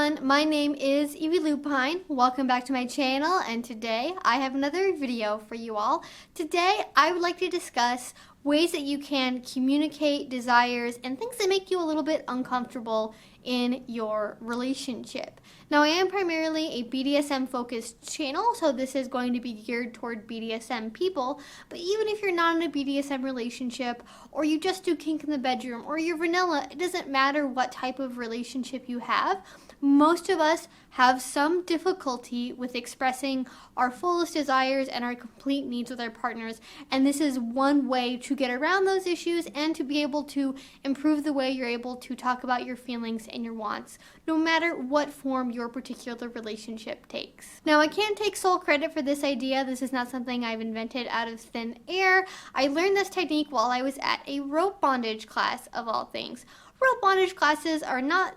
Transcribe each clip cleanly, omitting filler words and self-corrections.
everyone, my name is Evie Lupine. Welcome back to my channel, and today I have another video for you all. Today I would like to discuss ways that you can communicate desires and things that make you a little bit uncomfortable in your relationship. Now, I am primarily a BDSM focused channel, so this is going to be geared toward BDSM people, but even if you're not in a BDSM relationship, or you just do kink in the bedroom, or you're vanilla, it doesn't matter what type of relationship you have. Most of us have some difficulty with expressing our fullest desires and our complete needs with our partners, and this is one way to get around those issues and to be able to improve the way you're able to talk about your feelings and your wants, no matter what form your particular relationship takes. Now, I can't take sole credit for this idea. This is not something I've invented out of thin air. I learned this technique while I was at a rope bondage class, of all things. Rope bondage classes are not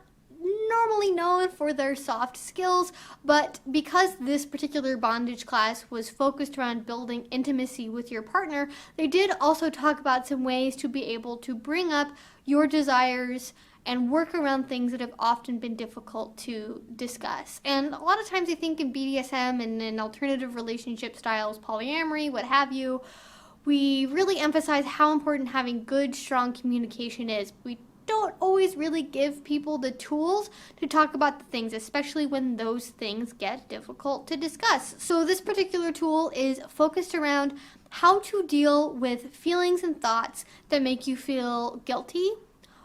normally known for their soft skills, but because this particular bondage class was focused around building intimacy with your partner, they did also talk about some ways to be able to bring up your desires and work around things that have often been difficult to discuss. And a lot of times I think in BDSM and in alternative relationship styles, polyamory, what have you, we really emphasize how important having good, strong communication is. We don't always really give people the tools to talk about the things, especially when those things get difficult to discuss. So this particular tool is focused around how to deal with feelings and thoughts that make you feel guilty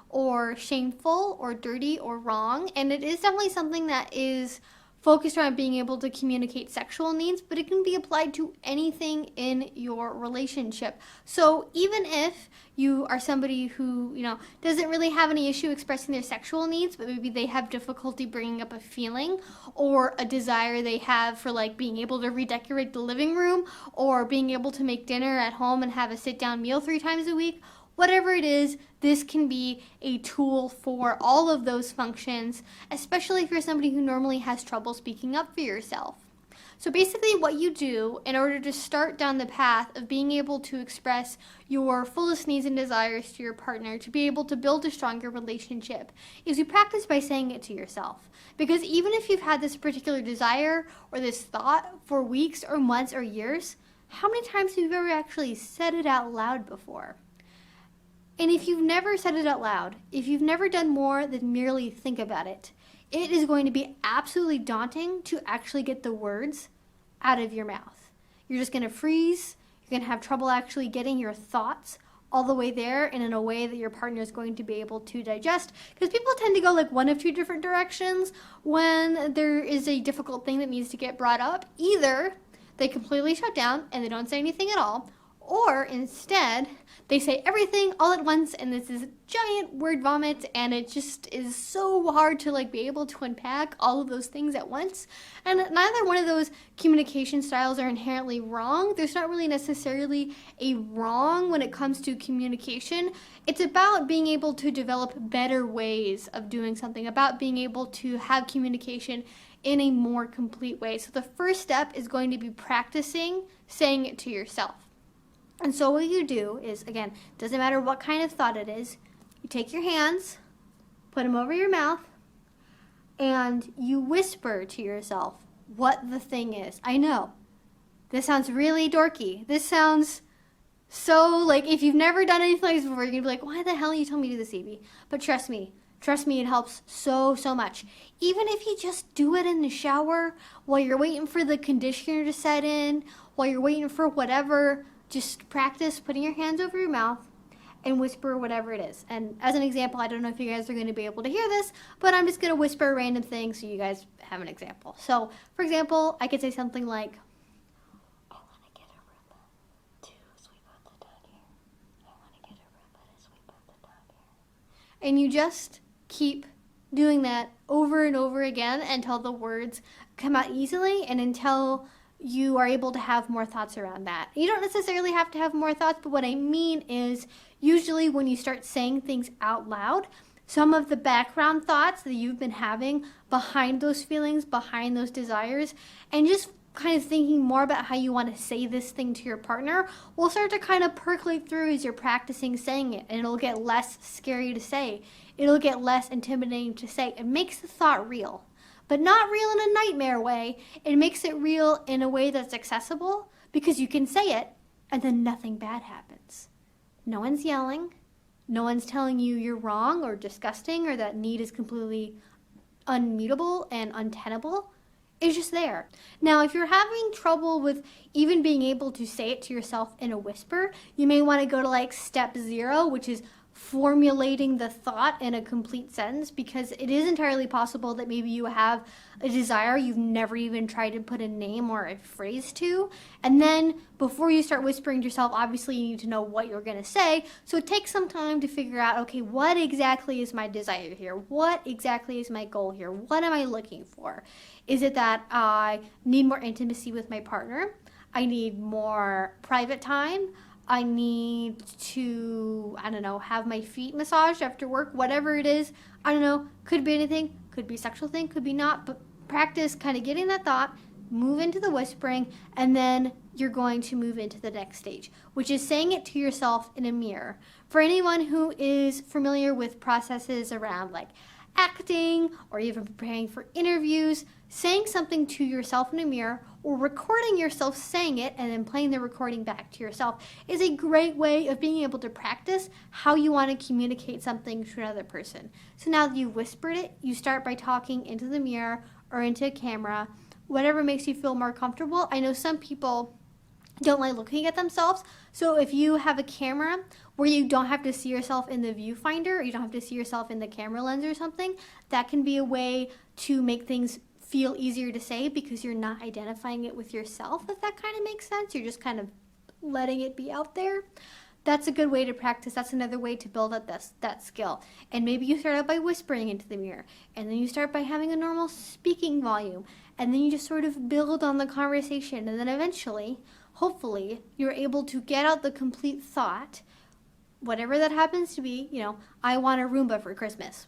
or shameful or dirty or wrong. And it is definitely something that is focused around being able to communicate sexual needs, but it can be applied to anything in your relationship. So even if you are somebody who, doesn't really have any issue expressing their sexual needs, but maybe they have difficulty bringing up a feeling or a desire they have for being able to redecorate the living room or being able to make dinner at home and have a sit-down meal 3 times a week, whatever it is, this can be a tool for all of those functions, especially if you're somebody who normally has trouble speaking up for yourself. So basically what you do in order to start down the path of being able to express your fullest needs and desires to your partner, to be able to build a stronger relationship, is you practice by saying it to yourself. Because even if you've had this particular desire or this thought for weeks or months or years, how many times have you ever actually said it out loud before? And if you've never said it out loud, if you've never done more than merely think about it, it is going to be absolutely daunting to actually get the words out of your mouth. You're just going to freeze. You're going to have trouble actually getting your thoughts all the way there and in a way that your partner is going to be able to digest. Because people tend to go one of 2 different directions when there is a difficult thing that needs to get brought up. Either they completely shut down and they don't say anything at all, or instead, they say everything all at once, and this is a giant word vomit, and it just is so hard to be able to unpack all of those things at once. And neither one of those communication styles are inherently wrong. There's not really necessarily a wrong when it comes to communication. It's about being able to develop better ways of doing something, about being able to have communication in a more complete way. So the first step is going to be practicing saying it to yourself. And so what you do is, again, doesn't matter what kind of thought it is, you take your hands, put them over your mouth, and you whisper to yourself what the thing is. I know, this sounds really dorky. This sounds so, if you've never done anything like this before, you're going to be like, why the hell are you telling me to do this, Evie? But trust me, it helps so much. Even if you just do it in the shower, while you're waiting for the conditioner to set in, while you're waiting for whatever, just practice putting your hands over your mouth and whisper whatever it is. And as an example, I don't know if you guys are going to be able to hear this, but I'm just going to whisper a random thing so you guys have an example. So, for example, I could say something like, I want to get a Roomba to sweep up the dog hair. I want to get a Roomba to sweep up the dog hair. And you just keep doing that over and over again until the words come out easily and until you are able to have more thoughts around that. You don't necessarily have to have more thoughts, but what I mean is usually when you start saying things out loud, some of the background thoughts that you've been having behind those feelings, behind those desires, and just kind of thinking more about how you want to say this thing to your partner will start to kind of percolate through as you're practicing saying it, and it'll get less scary to say. It'll get less intimidating to say. It makes the thought real. but not real in a nightmare way. It makes it real in a way that's accessible because you can say it and then nothing bad happens. No one's yelling. No one's telling you you're wrong or disgusting or that need is completely unmutable and untenable. It's just there. Now, if you're having trouble with even being able to say it to yourself in a whisper, you may want to go to like step 0, which is formulating the thought in a complete sentence, because it is entirely possible that maybe you have a desire you've never even tried to put a name or a phrase to, and then before you start whispering to yourself, obviously you need to know what you're going to say. So it takes some time to figure out, okay, what exactly is my desire here? What exactly is my goal here? What am I looking for? Is it that I need more intimacy with my partner? I need more private time? I need to, I don't know, have my feet massaged after work, whatever it is. I don't know, could be anything, could be a sexual thing, could be not, but practice kind of getting that thought, move into the whispering, and then you're going to move into the next stage, which is saying it to yourself in a mirror. For anyone who is familiar with processes around like acting or even preparing for interviews, saying something to yourself in a mirror or recording yourself saying it and then playing the recording back to yourself is a great way of being able to practice how you want to communicate something to another person. So now that you've whispered it, you start by talking into the mirror or into a camera, whatever makes you feel more comfortable. I know some people don't like looking at themselves, so if you have a camera where you don't have to see yourself in the viewfinder or you don't have to see yourself in the camera lens or something, that can be a way to make things feel easier to say because you're not identifying it with yourself, if that kind of makes sense. You're just kind of letting it be out there. That's a good way to practice. That's another way to build up that skill. And maybe you start out by whispering into the mirror, and then you start by having a normal speaking volume, and then you just sort of build on the conversation, and then eventually, hopefully, you're able to get out the complete thought, whatever that happens to be. You know, I want a Roomba for Christmas.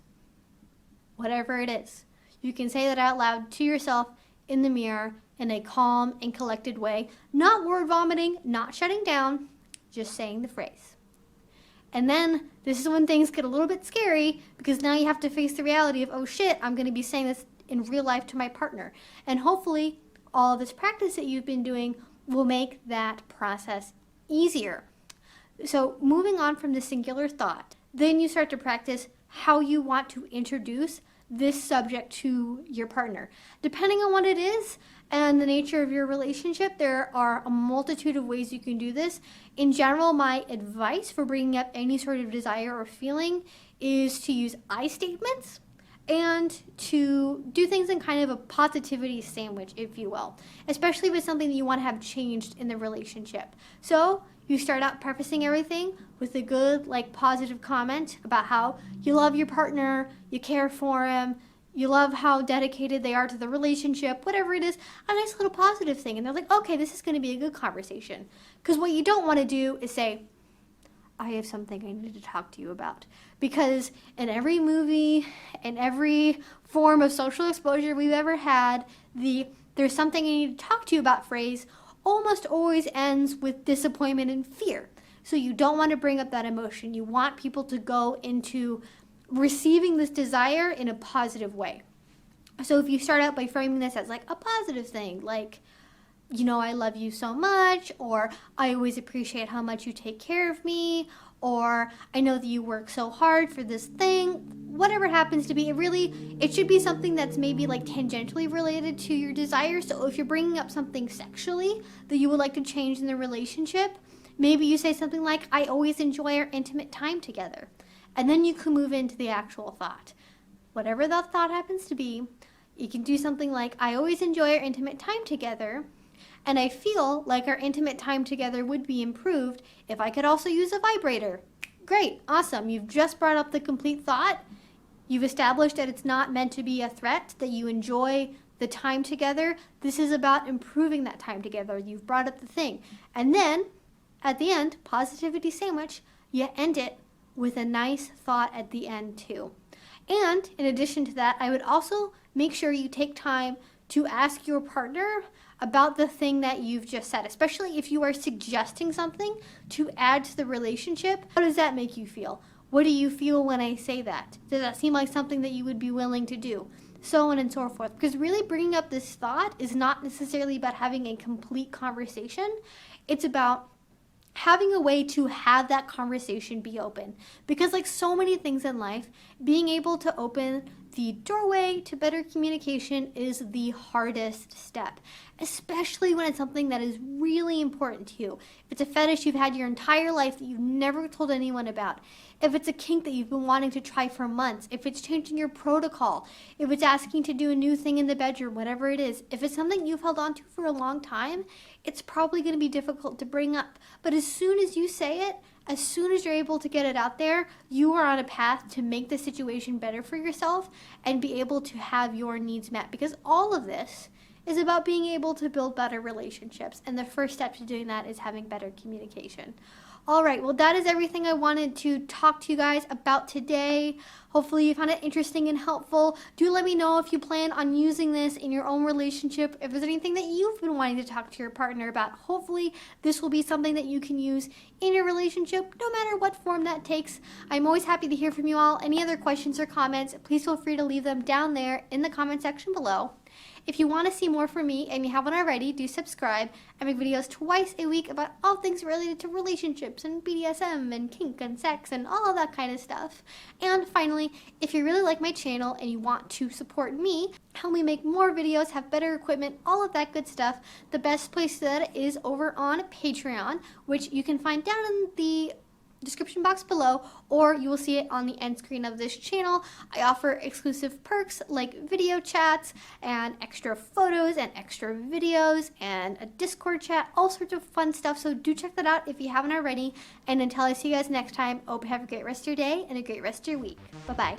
Whatever it is. You can say that out loud to yourself in the mirror in a calm and collected way, not word vomiting, not shutting down, just saying the phrase. And then this is when things get a little bit scary because now you have to face the reality of, oh shit, I'm going to be saying this in real life to my partner. And hopefully all of this practice that you've been doing will make that process easier. So moving on from the singular thought, then you start to practice how you want to introduce this subject to your partner. Depending on what it is and the nature of your relationship, there are a multitude of ways you can do this. In general, my advice for bringing up any sort of desire or feeling is to use I statements and to do things in kind of a positivity sandwich, if you will, especially if it's something that you want to have changed in the relationship. So you start out prefacing everything with a good, like, positive comment about how you love your partner, you care for him, you love how dedicated they are to the relationship, whatever it is, a nice little positive thing. And they're like, okay, this is going to be a good conversation. Because what you don't want to do is say, I have something I need to talk to you about. Because in every movie, in every form of social exposure we've ever had, there's something I need to talk to you about phrase almost always ends with disappointment and fear. So you don't want to bring up that emotion. You want people to go into receiving this desire in a positive way. So if you start out by framing this as like a positive thing, like, you know, I love you so much, or I always appreciate how much you take care of me, or I know that you work so hard for this thing, whatever it happens to be, it should be something that's maybe like tangentially related to your desire. So if you're bringing up something sexually that you would like to change in the relationship, maybe you say something like, I always enjoy our intimate time together. And then you can move into the actual thought. Whatever that thought happens to be, you can do something like, I always enjoy our intimate time together, and I feel like our intimate time together would be improved if I could also use a vibrator. Great, awesome. You've just brought up the complete thought. You've established that it's not meant to be a threat, that you enjoy the time together. This is about improving that time together. You've brought up the thing. And then, at the end, positivity sandwich, you end it with a nice thought at the end too. And in addition to that, I would also make sure you take time to ask your partner about the thing that you've just said, especially if you are suggesting something to add to the relationship. How does that make you feel? What do you feel when I say that? Does that seem like something that you would be willing to do? so on and so forth. Because really bringing up this thought is not necessarily about having a complete conversation. It's about having a way to have that conversation be open. Because like so many things in life, being able to open the doorway to better communication is the hardest step, especially when it's something that is really important to you. If it's a fetish you've had your entire life that you've never told anyone about, if it's a kink that you've been wanting to try for months, if it's changing your protocol, if it's asking to do a new thing in the bedroom, whatever it is, if it's something you've held on to for a long time, it's probably going to be difficult to bring up. But as soon as you say it, as soon as you're able to get it out there, you are on a path to make the situation better for yourself and be able to have your needs met. Because all of this is about being able to build better relationships. And the first step to doing that is having better communication. All right, well, that is everything I wanted to talk to you guys about today. Hopefully you found it interesting and helpful. Do let me know if you plan on using this in your own relationship, if there's anything that you've been wanting to talk to your partner about. Hopefully this will be something that you can use in your relationship, no matter what form that takes. I'm always happy to hear from you all. Any other questions or comments, please feel free to leave them down there in the comment section below. If you want to see more from me and you haven't already, do subscribe. I make videos twice a week about all things related to relationships and BDSM and kink and sex and all of that kind of stuff. And finally, if you really like my channel and you want to support me, help me make more videos, have better equipment, all of that good stuff, the best place to do that is over on Patreon, which you can find down in the description box below, or you will see it on the end screen of this channel. I offer exclusive perks like video chats and extra photos and extra videos and a Discord chat, all sorts of fun stuff. So do check that out if you haven't already. And until I see you guys next time, I hope you have a great rest of your day and a great rest of your week. Bye-bye.